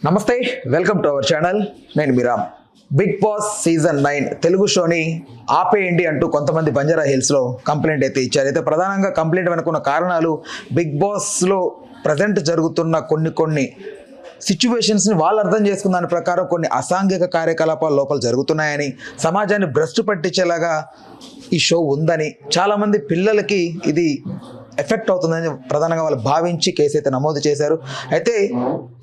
నమస్తే, welcome to our channel. నేను మీరామ్. Big boss season 9 Telugu షోని ఆపేయండి అంటూ కొంతమంది బంజారా హిల్స్లో కంప్లైంట్ అయితే ఇచ్చారు. అయితే ప్రధానంగా కంప్లైంట్ వెనుకున్న కారణాలు బిగ్ బాస్లో ప్రజెంట్ జరుగుతున్న కొన్ని సిచ్యువేషన్స్ని వాళ్ళు అర్థం చేసుకున్న దాని ప్రకారం కొన్ని అసాంఘిక కార్యకలాపాలు లోపల జరుగుతున్నాయని, సమాజాన్ని భ్రష్టు పట్టించేలాగా ఈ షో ఉందని, చాలామంది పిల్లలకి ఇది ఎఫెక్ట్ అవుతుందని ప్రధానంగా వాళ్ళు భావించి కేసు అయితే నమోదు చేశారు. అయితే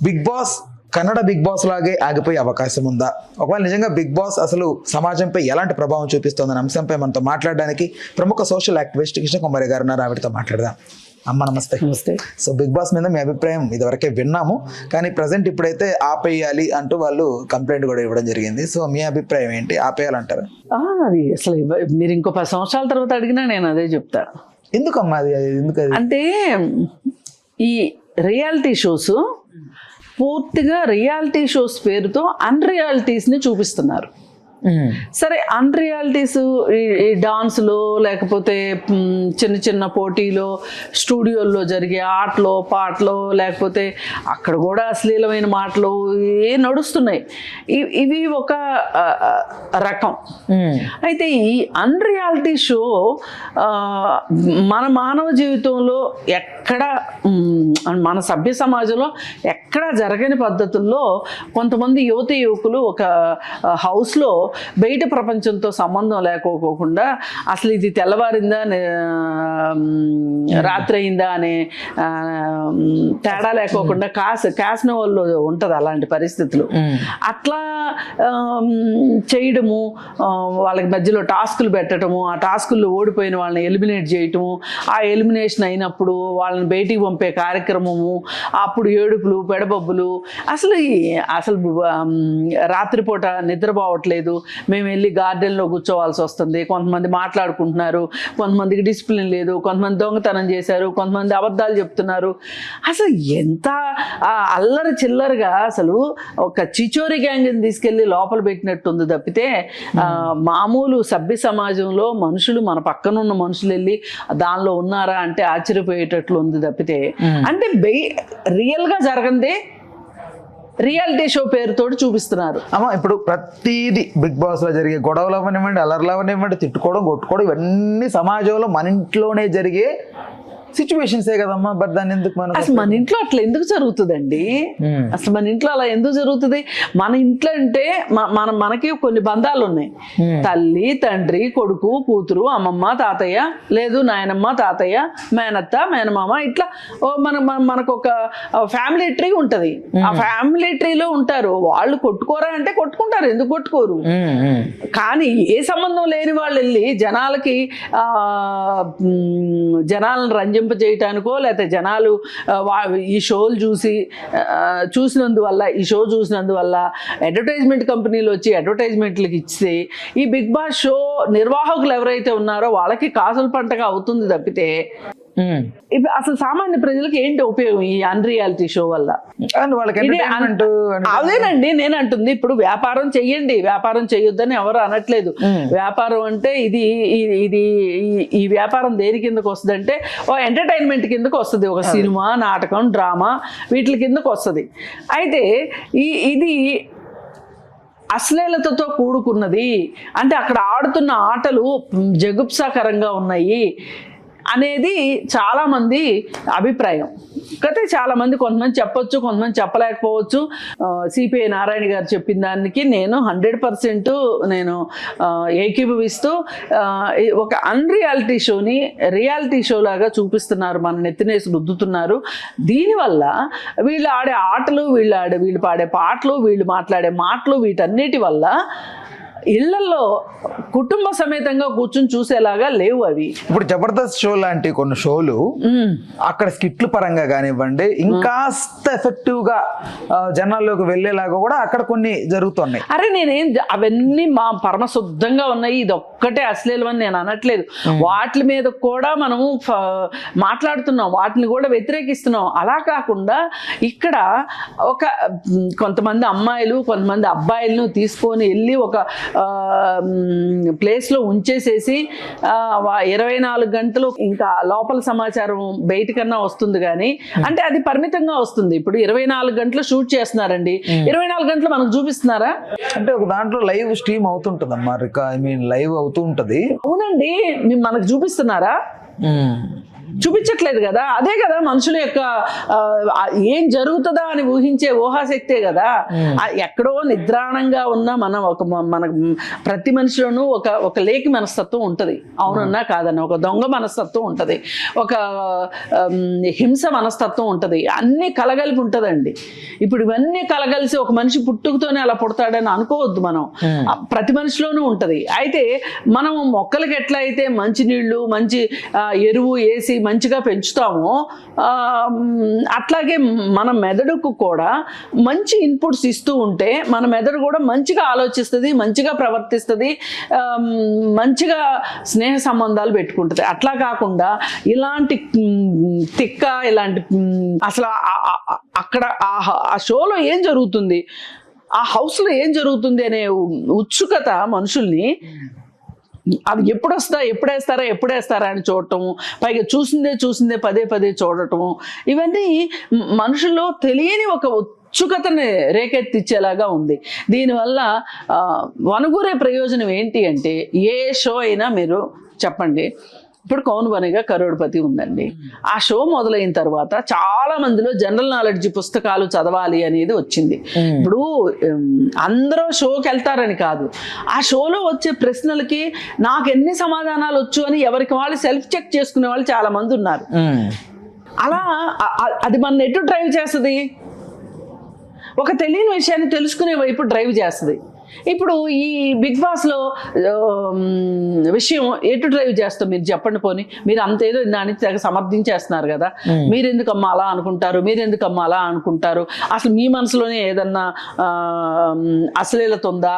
big boss Kannada big boss లాగే ఆగిపోయే అవకాశం ఉందా? ఒకవేళ నిజంగా బిగ్ బాస్ అసలు సమాజంపై ఎలాంటి ప్రభావం చూపిస్తోందనే అంశంపై మనతో మాట్లాడడానికి ప్రముఖ సోషల్ యాక్టివిస్ట్ కృష్ణ కుమారి గారు ఉన్నారు. ఆవిడతో మాట్లాడదాం. అమ్మ నమస్తే. నమస్తే. సో బిగ్ బాస్ మీద మీ అభిప్రాయం ఇదివరకే విన్నాము, కానీ ప్రజెంట్ ఇప్పుడైతే ఆపేయాలి అంటూ వాళ్ళు కంప్లైంట్ కూడా ఇవ్వడం జరిగింది. సో మీ అభిప్రాయం ఏంటి? ఆపేయాలంటారు? అది అసలు మీరు ఇంకో 10 సంవత్సరాల తర్వాత అడిగినా నేను అదే చెప్తా. ఎందుకమ్మా అది? ఎందుకు అది? అంటే ఈ రియాలిటీ షోస్ పూర్తిగా రియాలిటీ షోస్ పేరుతో అన్రియాలిటీస్ని చూపిస్తున్నారు. సరే, అన్రియాలిటీస్ ఈ డాన్స్లో లేకపోతే చిన్న చిన్న పోటీలో స్టూడియోల్లో జరిగే ఆటలో పాటలో లేకపోతే అక్కడ కూడా అశ్లీలమైన మాటలు నడుస్తున్నాయి. ఇవి ఒక రకం. అయితే ఈ అన్రియాలిటీ షో మన మానవ జీవితంలో ఎక్కడ, మన సభ్య సమాజంలో ఎక్కడ జరగని పద్ధతుల్లో కొంతమంది యువకులు ఒక హౌస్లో బయట ప్రపంచంతో సంబంధం లేకపోకుండా అసలు ఇది తెల్లవారిందా రాత్రి అయిందా అనే తేడా లేకోకుండా కాసిన వాళ్ళు ఉంటుంది అలాంటి పరిస్థితులు. అట్లా చేయడము, వాళ్ళకి మధ్యలో టాస్కులు పెట్టడము, ఆ టాస్కుల్లో ఓడిపోయిన వాళ్ళని ఎలిమినేట్ చేయటము, ఆ ఎలిమినేషన్ అయినప్పుడు వాళ్ళని బయటికి పంపే కార్యక్రమము, అప్పుడు ఏడుపులు పెడబొబ్బులు. అసలు రాత్రిపూట నిద్రపోవట్లేదు, మేము వెళ్ళి గార్డెన్లో కూర్చోవాల్సి వస్తుంది, కొంతమంది మాట్లాడుకుంటున్నారు, కొంతమందికి డిసిప్లిన్ లేదు, కొంతమంది దొంగతనం చేశారు, కొంతమంది అబద్ధాలు చెప్తున్నారు. అసలు ఎంత అల్లరి చిల్లరగా అసలు ఒక చిచోరి గ్యాంగ్ని తీసుకెళ్ళి లోపల పెట్టినట్టుంది తప్పితే మామూలు సభ్య సమాజంలో మనుషులు, మన పక్కనున్న మనుషులు వెళ్ళి దానిలో ఉన్నారా అంటే ఆశ్చర్యపోయేటట్లు ఉంది తప్పితే, అంటే రియల్గా జరగందే రియాలిటీ షో పేరుతోటి చూపిస్తున్నారు. అమ్మ, ఇప్పుడు ప్రతిదీ బిగ్ బాస్ లో జరిగే గొడవలు అవనివ్వండి, అల్లర్లు అవనివ్వండి, తిట్టుకోవడం, కొట్టుకోవడం, ఇవన్నీ సమాజంలో మన ఇంట్లోనే జరిగే సిచ్యువేషన్సే కదమ్మా. బట్ దాన్ని ఎందుకు అసలు మన ఇంట్లో అట్లా ఎందుకు జరుగుతుందండి? అసలు మన ఇంట్లో అలా ఎందుకు జరుగుతుంది? మన ఇంట్లో అంటే మనకి కొన్ని బంధాలు ఉన్నాయి. తల్లి, తండ్రి, కొడుకు, కూతురు, అమ్మమ్మ, తాతయ్య, లేదు నాయనమ్మ, తాతయ్య, మేనత్త, మేనమామ, ఇట్లా మనకు ఒక ఫ్యామిలీ ట్రీ ఉంటది. ఆ ఫ్యామిలీ ట్రీలో ఉంటారు. వాళ్ళు కొట్టుకోరా అంటే కొట్టుకుంటారు, ఎందుకు కొట్టుకోరు? కానీ ఏ సంబంధం లేని వాళ్ళు వెళ్ళి జనాలను రంజింపజేయటానికో లేకపోతే జనాలు ఈ షోలు చూసినందువల్ల, ఈ షో చూసినందువల్ల అడ్వర్టైజ్మెంట్ కంపెనీలు వచ్చి అడ్వర్టైజ్మెంట్లకు ఇస్తే ఈ బిగ్ బాస్ షో నిర్వాహకులు ఎవరైతే ఉన్నారో వాళ్ళకి కాసుల పంటగా అవుతుంది తప్పితే అసలు సామాన్య ప్రజలకు ఏంటి ఉపయోగం ఈ అన్రియాలిటీ షో వల్ల? అదేనండి నేను అంటుంది. ఇప్పుడు వ్యాపారం చెయ్యండి, వ్యాపారం చెయ్యొద్దని ఎవరు అనట్లేదు. వ్యాపారం అంటే ఈ వ్యాపారం దేని కిందకు వస్తుంది అంటే ఓ ఎంటర్టైన్మెంట్ కిందకు వస్తుంది. ఒక సినిమా, నాటకం, డ్రామా వీటి కిందకు వస్తుంది. అయితే ఇది అశ్లీలతతో కూడుకున్నది అంటే అక్కడ ఆడుతున్న ఆటలు జగుప్సాకరంగా ఉన్నాయి అనేది చాలామంది అభిప్రాయం. అయితే చాలామంది, కొంతమంది చెప్పొచ్చు, కొంతమంది చెప్పలేకపోవచ్చు. సిపిఐ నారాయణ గారు చెప్పిన దానికి నేను 100% నేను ఏకీభవిస్తూ ఒక అన్రియాలిటీ షోని రియాలిటీ షో లాగా చూపిస్తున్నారు, మన నెత్తినేసి రుద్దుతున్నారు. దీనివల్ల వీళ్ళు ఆడే ఆటలు, వీళ్ళు పాడే పాటలు, వీళ్ళు మాట్లాడే మాటలు, వీటన్నిటి వల్ల ఇళ్లలో కుటుంబ సమేతంగా కూర్చుని చూసేలాగా లేవు అవి. ఇప్పుడు జబర్దస్త్ షో లాంటి కొన్ని షోలు అక్కడ స్కిట్లు పరంగా కానివ్వండి, ఇంకాస్త ఎఫెక్టివ్ గా జనాల్లోకి వెళ్ళేలాగా కూడా అక్కడ కొన్ని జరుగుతున్నాయి. అరే అవన్నీ మా పరమశుద్ధంగా ఉన్నాయి, ఇది ఒక్కటే అశ్లీలమని నేను అనట్లేదు. వాటి మీద కూడా మనము మాట్లాడుతున్నాం, వాటిని కూడా వ్యతిరేకిస్తున్నాం. అలా కాకుండా ఇక్కడ కొంతమంది అమ్మాయిలు, కొంతమంది అబ్బాయిలను తీసుకొని వెళ్ళి ఒక ప్లేస్లో ఉంచేసేసి 24 గంటలు ఇంకా లోపల సమాచారం బయటకన్నా వస్తుంది కానీ అంటే అది పరిమితంగా వస్తుంది. ఇప్పుడు 24 గంటలు షూట్ చేస్తున్నారండి, 24 గంటలు మనకు చూపిస్తున్నారా? అంటే ఒక దాంట్లో లైవ్ స్ట్రీమ్ అవుతుంటది అమ్మా, ఐ మీన్ లైవ్ అవుతూ ఉంటది. అవునండి, మనకు చూపిస్తున్నారా? చూపించట్లేదు కదా. అదే కదా మనుషుల యొక్క ఏం జరుగుతుందా అని ఊహించే ఊహాశక్తే కదా. ఎక్కడో నిద్రాణంగా ఉన్న మన ప్రతి మనిషిలోనూ ఒక లేకి మనస్తత్వం ఉంటుంది, అవునన్నా కాదన్నా. ఒక దొంగ మనస్తత్వం ఉంటుంది, ఒక హింస మనస్తత్వం ఉంటుంది, అన్నీ కలగలిపి ఉంటుందండి. ఇప్పుడు ఇవన్నీ కలగలిసి ఒక మనిషి పుట్టుకతోనే అలా పుడతాడని అనుకోవద్దు మనం. ప్రతి మనిషిలోనూ ఉంటుంది. అయితే మనం మొక్కలకి ఎట్లయితే మంచి నీళ్లు మంచి ఎరువు వేసి మంచిగా పెంచుతామో అట్లాగే మన మెదడుకు కూడా మంచి ఇన్పుట్స్ ఇస్తూ ఉంటే మన మెదడు కూడా మంచిగా ఆలోచిస్తుంది, మంచిగా ప్రవర్తిస్తుంది, మంచిగా స్నేహ సంబంధాలు పెట్టుకుంటుంది. అట్లా కాకుండా ఇలాంటి తిక్క ఇలాంటి అసలు అక్కడ ఆ షోలో ఏం జరుగుతుంది, ఆ హౌస్లో ఏం జరుగుతుంది అనే ఉత్సుకత మనుషుల్ని అది ఎప్పుడేస్తారా అని చూడటం, పైగా చూసిందే పదే చూడటం, ఇవన్నీ మనుషుల్లో తెలియని ఒక ఉత్సుకతని రేకెత్తిచ్చేలాగా ఉంది. దీనివల్ల వనగూరే ప్రయోజనం ఏంటి అంటే, ఏ షో అయినా మీరు చెప్పండి. ఇప్పుడు కౌన్ బనేగా కరోడ్పతి ఉందండి. ఆ షో మొదలైన తర్వాత చాలా మందిలో జనరల్ నాలెడ్జ్ పుస్తకాలు చదవాలి అనేది వచ్చింది. ఇప్పుడు అందరూ షోకి వెళ్తారని కాదు, ఆ షోలో వచ్చే ప్రశ్నలకి నాకు ఎన్ని సమాధానాలు వచ్చు అని ఎవరికి వాళ్ళు సెల్ఫ్ చెక్ చేసుకునే వాళ్ళు చాలా మంది ఉన్నారు. అలా అది మన ఎటు డ్రైవ్ చేస్తుంది, ఒక తెలియని విషయాన్ని తెలుసుకునే వైపు డ్రైవ్ చేస్తుంది. ఇప్పుడు ఈ బిగ్ బాస్లో విషయం ఎటు డ్రైవ్ చేస్తాం మీరు చెప్పండి. పోనీ మీరు అంతేదో దాన్ని తెగ సమర్థించేస్తున్నారు కదా, మీరెందుకమ్మా అలా అనుకుంటారు, అసలు మీ మనసులోనే ఏదన్నా అశ్లీలత ఉందా,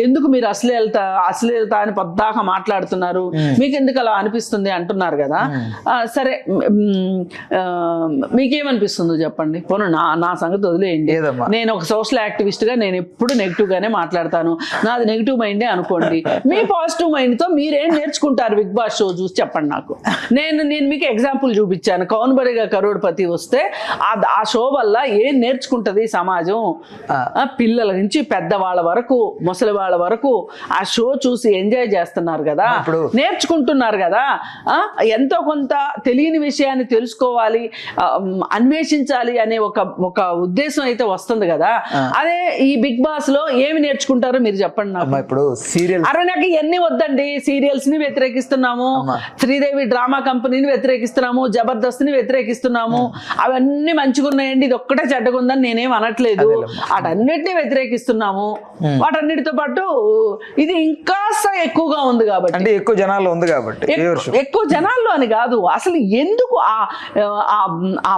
ఎందుకు మీరు అశ్లీలత అని పద్దాక మాట్లాడుతున్నారు, మీకు ఎందుకు అలా అనిపిస్తుంది అంటున్నారు కదా. సరే, మీకేమనిపిస్తుందో చెప్పండి. పోనీ నా సంగతి వదిలేయండి, నేను ఒక సోషల్ యాక్టివిస్ట్గా నేను ఎప్పుడు నెగిటివ్గానే మాట్లాడతాను, నాది నెగిటివ్ మైండే అనుకోండి. మీ పాజిటివ్ మైండ్తో మీరేం నేర్చుకుంటారు బిగ్ బాస్ షో చూసి చెప్పండి నాకు. నేను మీకు ఎగ్జాంపుల్ చూపించాను. కౌన్ బనేగా కరోడ్పతి వస్తే ఆ షో వల్ల ఏం నేర్చుకుంటుంది సమాజం, పిల్లల నుంచి పెద్దవాళ్ళ వరకు ముసలి వాళ్ళ వరకు ఆ షో చూసి ఎంజాయ్ చేస్తున్నారు కదా, నేర్చుకుంటున్నారు కదా. ఎంతో కొంత తెలియని విషయాన్ని తెలుసుకోవాలి, అన్వేషించాలి అనే ఒక ఉద్దేశం అయితే వస్తుంది కదా. అదే ఈ బిగ్ బాస్ లో ఏమి నేర్చుకుంటారో మీరు చెప్పండి నాకు. ఇప్పుడు సీరియల్ నాకు ఇవన్నీ వద్దండి. సీరియల్స్ ని వ్యతిరేకిస్తున్నాము, శ్రీదేవి డ్రామా కంపెనీని వ్యతిరేకిస్తున్నాము, జబర్దస్త్ ని వ్యతిరేకిస్తున్నాము, అవన్నీ మంచిగా ఉన్నాయండి, ఇది ఒక్కటే చెడ్డగా ఉందని నేనేం అనట్లేదు, వాటన్నిటిని వ్యతిరేకిస్తున్నాము. వాటన్నిటితో పాటు ఇది ఇంకా ఎక్కువగా ఉంది కాబట్టి, అంటే ఎక్కువ జనాల్లో ఉంది కాబట్టి, ఎక్కువ జనాల్లో అని కాదు, అసలు ఎందుకు ఆ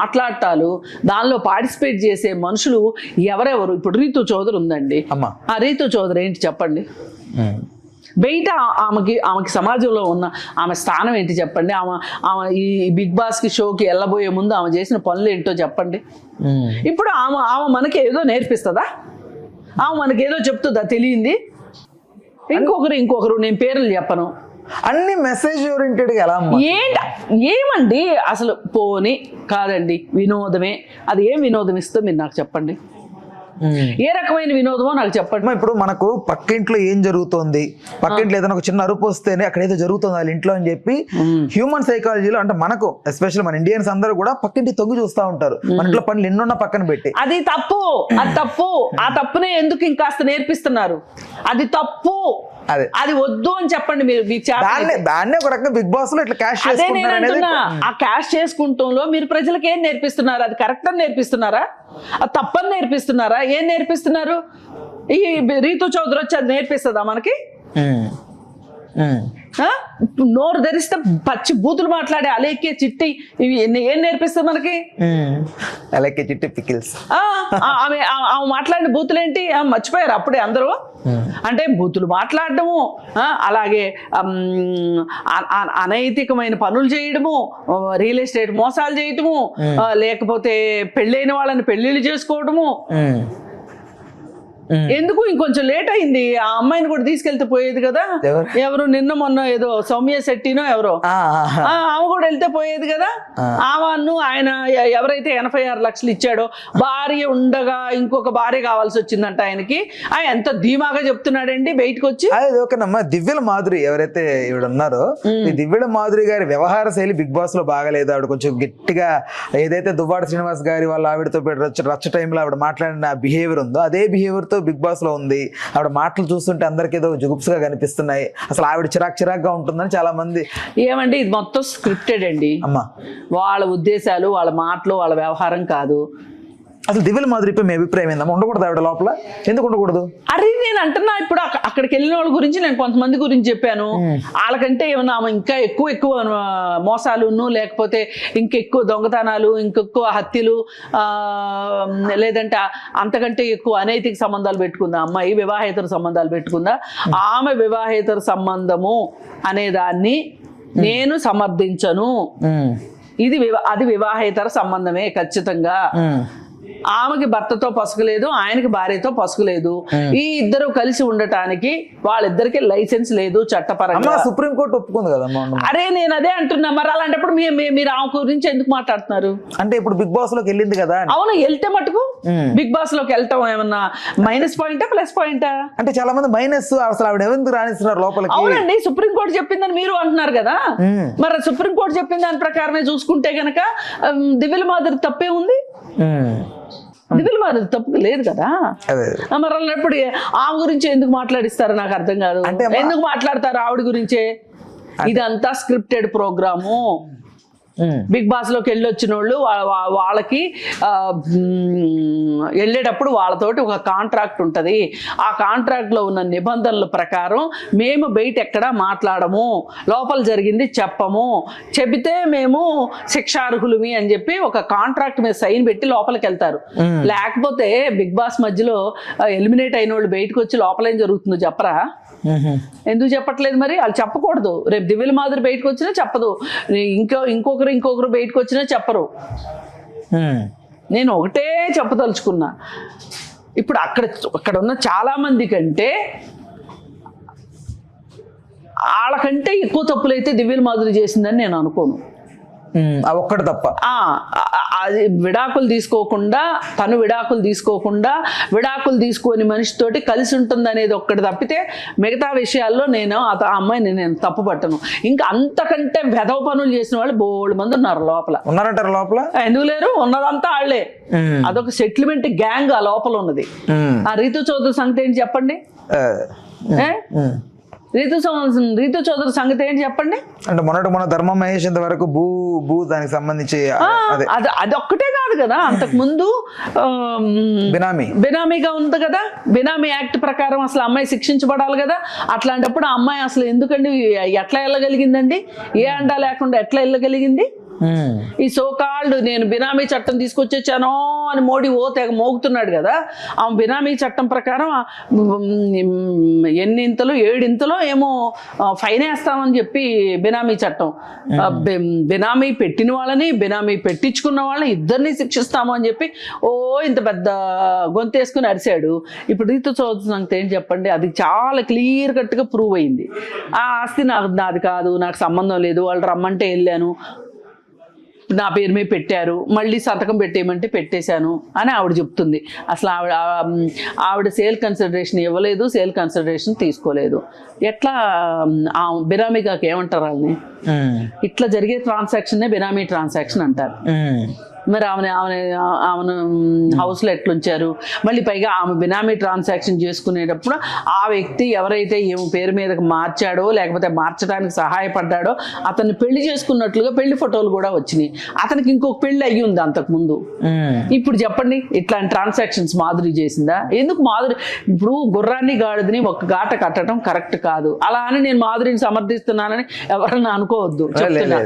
మాట్లాడటాలు దానిలో పార్టిసిపేట్ చేసే మనుషులు ఎవరెవరు. ఇప్పుడు రీతు చౌదరి ఉందండి, ఆ రీతు చౌదరి ఏంటి చెప్పండి. బయట ఆమెకి సమాజంలో ఉన్న ఆమె స్థానం ఏంటి చెప్పండి. ఆమె ఈ బిగ్ బాస్కి షోకి వెళ్ళబోయే ముందు ఆమె చేసిన పనులు ఏంటో చెప్పండి. ఇప్పుడు ఆమె మనకి ఏదో నేర్పిస్తుందా, ఆమె మనకి ఏదో చెప్తుందా తెలియంది. ఇంకొకరు నేను పేర్లు చెప్పను, అన్ని మెసేజ్ ఓరియంటెడ్ ఎలా ఏమండి అసలు. పోనీ కాదండి, వినోదమే, అది ఏం వినోదం ఇస్తో మీరు నాకు చెప్పండి. ఏ రకమైన వినోదమో నాకు చెప్పండి. ఇప్పుడు మనకు పక్కింట్లో ఏం జరుగుతోంది, పక్కింట్లో ఏదైనా ఒక చిన్న అరుపు వస్తేనే అక్కడ ఏదో జరుగుతుంది వాళ్ళ ఇంట్లో అని చెప్పి హ్యూమన్ సైకాలజీలో, అంటే మనకు ఎస్పెషల్ మన ఇండియన్స్ అందరూ కూడా పక్కింటి తొంగి చూస్తూ ఉంటారు, మన ఇంట్లో పనులు ఎన్నున్నా పక్కన పెట్టి. అది తప్పు, ఆ తప్పునే ఎందుకు ఇంకాస్త నేర్పిస్తున్నారు, అది తప్పు, అది వద్దు అని చెప్పండి. మీరు దాన్నే ఒక రకంగా బిగ్ బాస్ లో ఇట్లా క్యాష్ ఆ క్యాష్ చేసుకుంటంలో మీరు ప్రజలకు ఏం నేర్పిస్తున్నారు, అది కరెక్ట్ అని నేర్పిస్తున్నారా, అది తప్పని నేర్పిస్తున్నారా, ఏం నేర్పిస్తున్నారు. ఈ రీతు చౌదరి వచ్చి అది నేర్పిస్తుందా మనకి? నోరు ధరిస్తే పచ్చి బూతులు మాట్లాడే అలేకే చిట్టి ఇవి ఏం నేర్పిస్తుంది మనకి? అలేకే చిట్టి పికిల్స్. ఆమె మాట్లాడిన బూతులు ఏంటి మర్చిపోయారు అప్పుడే అందరూ. అంటే బూతులు మాట్లాడటము, అలాగే అనైతికమైన పనులు చేయడము, రియల్ ఎస్టేట్ మోసాలు చేయటము, లేకపోతే పెళ్ళైన వాళ్ళని పెళ్లిళ్ళు చేసుకోవడము, ఎందుకు ఇంకొంచెం లేట్ అయింది, ఆ అమ్మాయిని కూడా తీసుకెళ్తే పోయేది కదా. ఎవరు నిన్న మొన్న ఏదో సౌమ్య శెట్టినో ఎవరో ఆమె కూడా వెళ్తే పోయేది కదా. ఆమెను ఆయన ఎవరైతే 86 లక్షలు ఇచ్చాడో భార్య ఉండగా ఇంకొక భార్య కావాల్సి వచ్చిందంట ఆయనకి. ఆయన ఎంత ధీమాగా చెప్తున్నాడండి బయటకు వచ్చి. అది ఓకేనమ్మా, దివ్యల మాధురి ఎవరైతే ఈవిడ ఉన్నారో ఈ దివ్యల మాధురి గారి వ్యవహార శైలి బిగ్ బాస్ లో బాగాలేదు. ఆవిడ కొంచెం గట్టిగా ఏదైతే దువ్వాడ శ్రీనివాస్ గారి వాళ్ళ ఆవిడతో రచ్చ టైంలో ఆవిడ మాట్లాడిన బిహేవియర్ ఉందో అదే బిహేవియర్ తో బిగ్ బాస్ లో ఉంది. ఆవిడ మాటలు చూస్తుంటే అందరికి ఏదో జుగుప్స్గా కనిపిస్తున్నాయి. అసలు ఆవిడ చిరాక్గా ఉంటుందని చాలా మంది. ఏమండి ఇది మొత్తం స్క్రిప్టెడ్ అండి అమ్మా, వాళ్ళ ఉద్దేశాలు వాళ్ళ మాటలు వాళ్ళ వ్యవహారం కాదు. అసలు దివ్యల మాధురిపై మీ అభిప్రాయం ఏందమ్మా? ఉండకూడదు ఆవిడ లోపల? ఎందుకు ఉండకూడదు? అరే నేను అంటున్నా, ఇప్పుడు అక్కడికి వెళ్ళిన వాళ్ళ గురించి నేను కొంతమంది గురించి చెప్పాను. వాళ్ళకంటే ఏమన్నా ఇంకా ఎక్కువ మోసాలును, లేకపోతే ఇంకెక్కువ దొంగతనాలు, ఇంకెక్కువ హత్యలు, లేదంటే అంతకంటే ఎక్కువ అనైతిక సంబంధాలు పెట్టుకుందా అమ్మాయి, వివాహేతర సంబంధాలు పెట్టుకుందా. ఆమె వివాహేతర సంబంధము అనే దాన్ని నేను సమర్థించను. అది వివాహేతర సంబంధమే ఖచ్చితంగా. ఆమెకి భర్తతో పసుకులేదు, ఆయనకి భార్యతో పసుకులేదు. ఈ ఇద్దరు కలిసి ఉండటానికి వాళ్ళిద్దరికి లైసెన్స్ లేదు చట్టపరంగా. సుప్రీంకోర్టు ఒప్పుకుంది కదమ్మా. అరే నేను అదే అంటున్నా, మరి అలాంటప్పుడు మీరు ఆమె గురించి ఎందుకు మాట్లాడుతున్నారు? అంటే ఇప్పుడు బిగ్ బాస్ లోకి వెళ్ళింది కదా. అవును, వెళ్తే మటుకు బిగ్ బాస్ లోకి వెళ్ళటం ఏమన్నా మైనస్ పాయింటా ప్లస్ పాయింటా? అంటే చాలా మంది మైనస్, అసలు ఆవిడ ఎందుకు రాణిస్తున్నారు లోపలికి? అవునండి, సుప్రీంకోర్టు చెప్పిందని మీరు అంటున్నారు కదా. మరి సుప్రీంకోర్టు చెప్పిన దాని ప్రకారమే చూసుకుంటే గనక దివ్యల మాధురి తప్పే ఉంది. దివ్యల మాధురి తప్పు లేదు కదా. మరి అన్నప్పుడు ఆమె గురించి ఎందుకు మాట్లాడిస్తారు నాకు అర్థం కాదు. ఎందుకు మాట్లాడతారు ఆవిడ గురించే? ఇదంతా స్క్రిప్టెడ్ ప్రోగ్రాము. బిగ్ బాస్ లోకి వెళ్ళొచ్చిన వాళ్ళు వాళ్ళకి వెళ్ళేటప్పుడు వాళ్ళతోటి ఒక కాంట్రాక్ట్ ఉంటుంది. ఆ కాంట్రాక్ట్ లో ఉన్న నిబంధనల ప్రకారం మేము బయట ఎక్కడా మాట్లాడము, లోపల జరిగింది చెప్పము, చెబితే మేము శిక్షార్హులమి అని చెప్పి ఒక కాంట్రాక్ట్ మీద సైన్ పెట్టి లోపలికి వెళ్తారు. లేకపోతే బిగ్ బాస్ మధ్యలో ఎలిమినేట్ అయిన వాళ్ళు బయటకు వచ్చి లోపల ఏం జరుగుతుందో చెప్పరా? ఎందుకు చెప్పట్లేదు మరి? వాళ్ళు చెప్పకూడదు. రేపు దివ్యల మాధురి బయటకు వచ్చినా చెప్పదు, ఇంకొకరు బయటకు వచ్చినా చెప్పరు. నేను ఒకటే చెప్పదలుచుకున్నా, ఇప్పుడు అక్కడ ఉన్న చాలా మంది కంటే వాళ్ళకంటే ఎక్కువ తప్పులైతే దివ్యల మాధురి చేసిందని నేను అనుకోను. ఒక్కటి తప్ప అది విడాకులు తీసుకొని మనిషితోటి కలిసి ఉంటుంది అనేది ఒక్కటి తప్పితే మిగతా విషయాల్లో నేను ఆ అమ్మాయిని నేను తప్పు పట్టను. ఇంకా అంతకంటే వెధవ పనులు చేసిన వాళ్ళు బోల్డ్ మంది ఉన్నారు లోపల. ఉన్నారంటారు లోపల? ఎందుకు లేరు, ఉన్నదంతా వాళ్ళే. అదొక సెటిల్మెంట్ గ్యాంగ్ ఆ లోపల ఉన్నది. ఆ రీతు చౌదరి సంగతి ఏంటి చెప్పండి? రీతు చౌదరి సంగతి ఏంటి చెప్పండి? అంటే మొన్న ధర్మ మహేష్ ఇంతవరకు భూ దానికి సంబంధించి అది ఒక్కటే కాదు కదా, అంతకు ముందు బినామీగా ఉంది కదా. బినామీ యాక్ట్ ప్రకారం అసలు అమ్మాయి శిక్షించబడాలి కదా. అట్లాంటప్పుడు ఆ అమ్మాయి అసలు ఎందుకండి ఎట్లా వెళ్ళగలిగిందండి? ఏ అండా లేకుండా ఎట్లా వెళ్ళగలిగింది? ఈ సోకాల్డ్ నేను బినామీ చట్టం తీసుకొచ్చేచ్చానో అని మోడీ తెగ మోగుతున్నాడు కదా. ఆ బినామీ చట్టం ప్రకారం 7 ఇంతలో ఏమో ఫైన్ వేస్తామని చెప్పి బినామీ చట్టం, బినామీ పెట్టిన వాళ్ళని బినామీ పెట్టించుకున్న వాళ్ళని ఇద్దరిని శిక్షిస్తాము అని చెప్పి ఇంత పెద్ద గొంతేసుకుని అరిశాడు. ఇప్పుడు రీతు చౌదరి సంగతి ఏం చెప్పండి? అది చాలా క్లియర్ కట్గా ప్రూవ్ అయింది. ఆ ఆస్తి నాది కాదు, నాకు సంబంధం లేదు, వాళ్ళు రమ్మంటే వెళ్ళాను, నా పేరు మీద పెట్టారు, మళ్ళీ సంతకం పెట్టేయమంటే పెట్టేశాను అని ఆవిడ చెప్తుంది. అసలు ఆవిడ సేల్ కన్సిడరేషన్ ఇవ్వలేదు, సేల్ కన్సిడరేషన్ తీసుకోలేదు. ఎట్లా బినామీగాకి ఏమంటారు వాళ్ళని? ఇట్లా జరిగే ట్రాన్సాక్షన్నే బినామీ ట్రాన్సాక్షన్ అంటారు. మరి ఆమెను హౌస్లో ఎట్లుంచారు? మళ్ళీ పైగా ఆమె బినామీ ట్రాన్సాక్షన్ చేసుకునేటప్పుడు ఆ వ్యక్తి ఎవరైతే ఈమె పేరు మీదకి మార్చాడో లేకపోతే మార్చడానికి సహాయపడ్డాడో అతన్ని పెళ్లి చేసుకున్నట్లుగా పెళ్లి ఫోటోలు కూడా వచ్చినాయి. అతనికి ఇంకొక పెళ్లి అయ్యి ఉంది అంతకుముందు. ఇప్పుడు చెప్పండి, ఇట్లాంటి ట్రాన్సాక్షన్స్ మాధురి చేసిందా? ఎందుకు మాధురి ఇప్పుడు గుర్రాన్ని గాడిదని ఒక గాట కట్టడం కరెక్ట్ కాదు. అలా అని నేను మాధురిని సమర్థిస్తున్నానని ఎవరన్నా అనుకోవద్దు, చెప్తున్నా,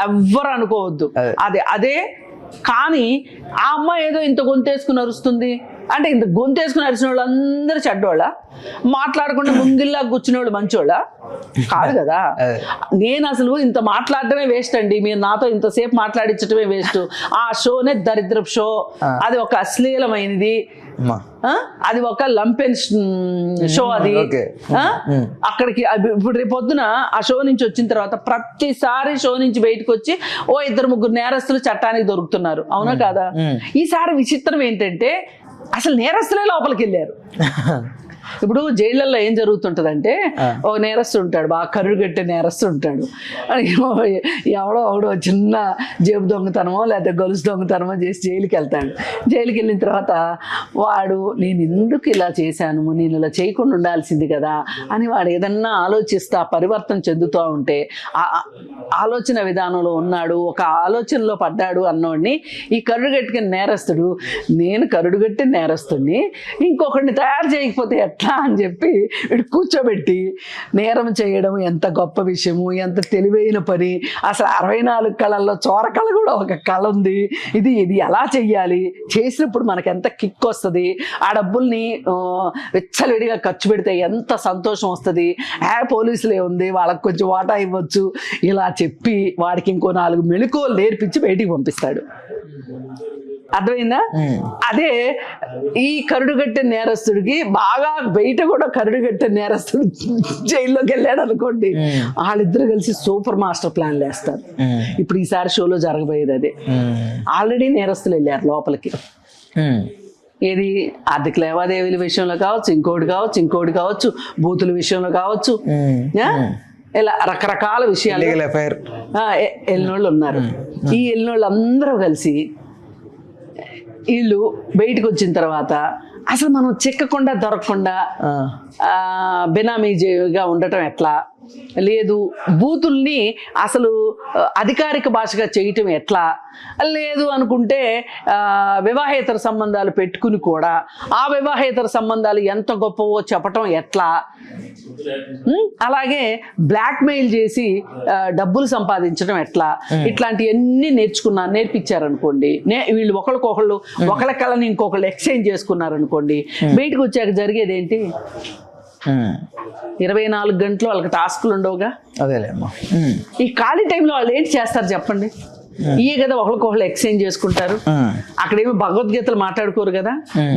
ఎవ్వరు అనుకోవద్దు. అదే కానీ ఆ అమ్మాయి ఏదో ఇంత గొంతేసుకుని అరుస్తుంది అంటే, ఇంత గొంతేసుకుని అరిచిన వాళ్ళు అందరూ చెడ్డోళ్ళ? మాట్లాడకుండా ముంగిల్లా కూర్చునే వాళ్ళు మంచోళ్ళ కాదు కదా. నేను అసలు ఇంత మాట్లాడటమే వేస్ట్ అండి, మీరు నాతో ఇంతసేపు మాట్లాడించడమే వేస్ట్. ఆ షోనే దరిద్రపు షో, అది ఒక అశ్లీలమైనది. అమ్మా. అది ఒక లంపెన్ షో అది. Okay. ఆ? అక్కడికి ఇప్పుడు రేపు పొద్దున ఆ షో నుంచి వచ్చిన తర్వాత ప్రతిసారి షో నుంచి బయటకు వచ్చి 2-3 నేరస్తులు చట్టానికి దొరుకుతున్నారు, అవునా కాదా? ఈసారి విచిత్రం ఏంటంటే అసలు నేరస్తులే లోపలికి వెళ్ళారు. ఇప్పుడు జైళ్ళల్లో ఏం జరుగుతుంటదంటే ఒక నేరస్తుడు ఉంటాడు, బాగా కరుడుగట్టే నేరస్తుడు ఉంటాడు. ఎవడో ఒకడో చిన్న జేబు దొంగతనమో లేదా గొలుసు దొంగతనమో చేసి జైలుకి వెళ్తాడు. జైలుకి వెళ్ళిన తర్వాత వాడు నేను ఎందుకు ఇలా చేశాను, నేను ఇలా చేయకుండా ఉండాల్సింది కదా అని వాడు ఏదన్నా ఆలోచిస్తా పరివర్తన చెందుతూ ఉంటే ఆలోచన విధానంలో ఉన్నాడు, ఒక ఆలోచనలో పడ్డాడు అన్నోడిని ఈ కరుడుగట్టిన నేరస్తుడు నేను కరుడుగట్టిన నేరస్తుడిని ఇంకొకరిని తయారు చేయకపోతే ఎట్లా అని చెప్పి వీడు కూర్చోబెట్టి నేరం చేయడం ఎంత గొప్ప విషయము, ఎంత తెలివైన పని, అసలు 64 కళల్లో చోర కళ కూడా ఒక కళ ఉంది, ఇది ఎలా చెయ్యాలి, చేసినప్పుడు మనకు ఎంత కిక్ వస్తుంది, ఆ డబ్బుల్ని విచ్చలవిడిగా ఖర్చు పెడితే ఎంత సంతోషం వస్తుంది, పోలీసులే ఉంది వాళ్ళకి కొంచెం వాటా ఇవ్వచ్చు, ఇలా చెప్పి వాడికి ఇంకో 4 మెళకువలు నేర్పించి బయటికి పంపిస్తాడు. అర్థమైందా? అదే ఈ కరుడుగట్టే నేరస్తుడికి బాగా బయట కూడా కరుడుగట్టే నేరస్తుడు జైల్లోకి వెళ్ళాడు అనుకోండి, వాళ్ళిద్దరు కలిసి సూపర్ మాస్టర్ ప్లాన్ వేస్తారు. ఇప్పుడు ఈసారి షోలో జరగబోయేది అదే. ఆల్రెడీ నేరస్తులు వెళ్ళారు లోపలికి. ఏది ఆర్థిక లావాదేవీల విషయంలో కావచ్చు, ఇంకోటి కావచ్చు, బూతుల విషయంలో కావచ్చు, ఇలా రకరకాల విషయాలు వెళ్ళినోళ్ళు ఉన్నారు. ఈ వెళ్ళినోళ్ళు అందరూ కలిసి వీళ్ళు బయటకు వచ్చిన తర్వాత అసలు మనం చిక్కకుండా దొరకకుండా బినామీగా ఉండటం ఎట్లా, లేదు బూతుల్ని అసలు అధికారిక భాషగా చేయటం ఎట్లా, లేదు అనుకుంటే వివాహేతర సంబంధాలు పెట్టుకుని కూడా ఆ వివాహేతర సంబంధాలు ఎంత గొప్పవో చెప్పటం ఎట్లా, అలాగే బ్లాక్మెయిల్ చేసి డబ్బులు సంపాదించడం ఎట్లా, ఇట్లాంటివన్నీ నేర్పించారనుకోండి, వీళ్ళు ఒకళ్ళకొకళ్ళు ఒకళ్ళ కళని ఇంకొకళ్ళు ఎక్స్చేంజ్ చేసుకున్నారనుకోండి, బయటకు వచ్చాక జరిగేది ఏంటి? 24 గంటలు వాళ్ళకి టాస్కులు ఉండవుగా. అదేలేమ్మా. ఈ ఖాళీ టైంలో వాళ్ళు ఏంటి చేస్తారు చెప్పండి? ఇయే కదా ఒకళ్ళకొకళ్ళు ఎక్స్చేంజ్ చేసుకుంటారు. అక్కడేమో భగవద్గీతలు మాట్లాడుకోరు కదా,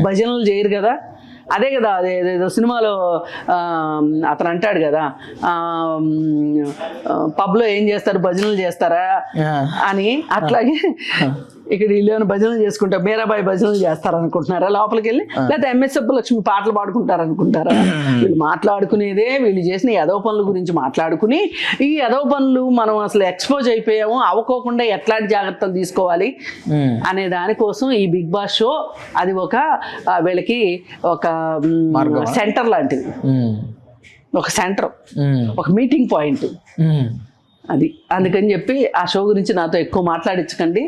భజనలు చేయరు కదా. అదే కదా అదేదో సినిమాలో అతను అంటాడు కదా, పబ్లో ఏం చేస్తారు, భజనలు చేస్తారా అని. అట్లాగే ఇక్కడ వీళ్ళు భజనలు చేసుకుంటారు, మీరాబాయి భజనలు చేస్తారు అనుకుంటున్నారా లోపలికి వెళ్ళి, లేకపోతే ఎంఎస్ సుబ్బలక్ష్మి పాటలు పాడుకుంటారు అనుకుంటారా? వీళ్ళు మాట్లాడుకునేదే వీళ్ళు చేసిన ఎదవ పనుల గురించి మాట్లాడుకుని, ఈ ఎదవ పనులు మనం అసలు ఎక్స్పోజ్ అయిపోయాము, అవ్వకోకుండా ఎట్లాంటి జాగ్రత్తలు తీసుకోవాలి అనే దానికోసం ఈ బిగ్ బాస్ షో అది ఒక వీళ్ళకి ఒక సెంటర్ లాంటిది, ఒక సెంటర్, ఒక మీటింగ్ పాయింట్ అది. అందుకని చెప్పి ఆ షో గురించి నాతో ఎక్కువ మాట్లాడించకండి.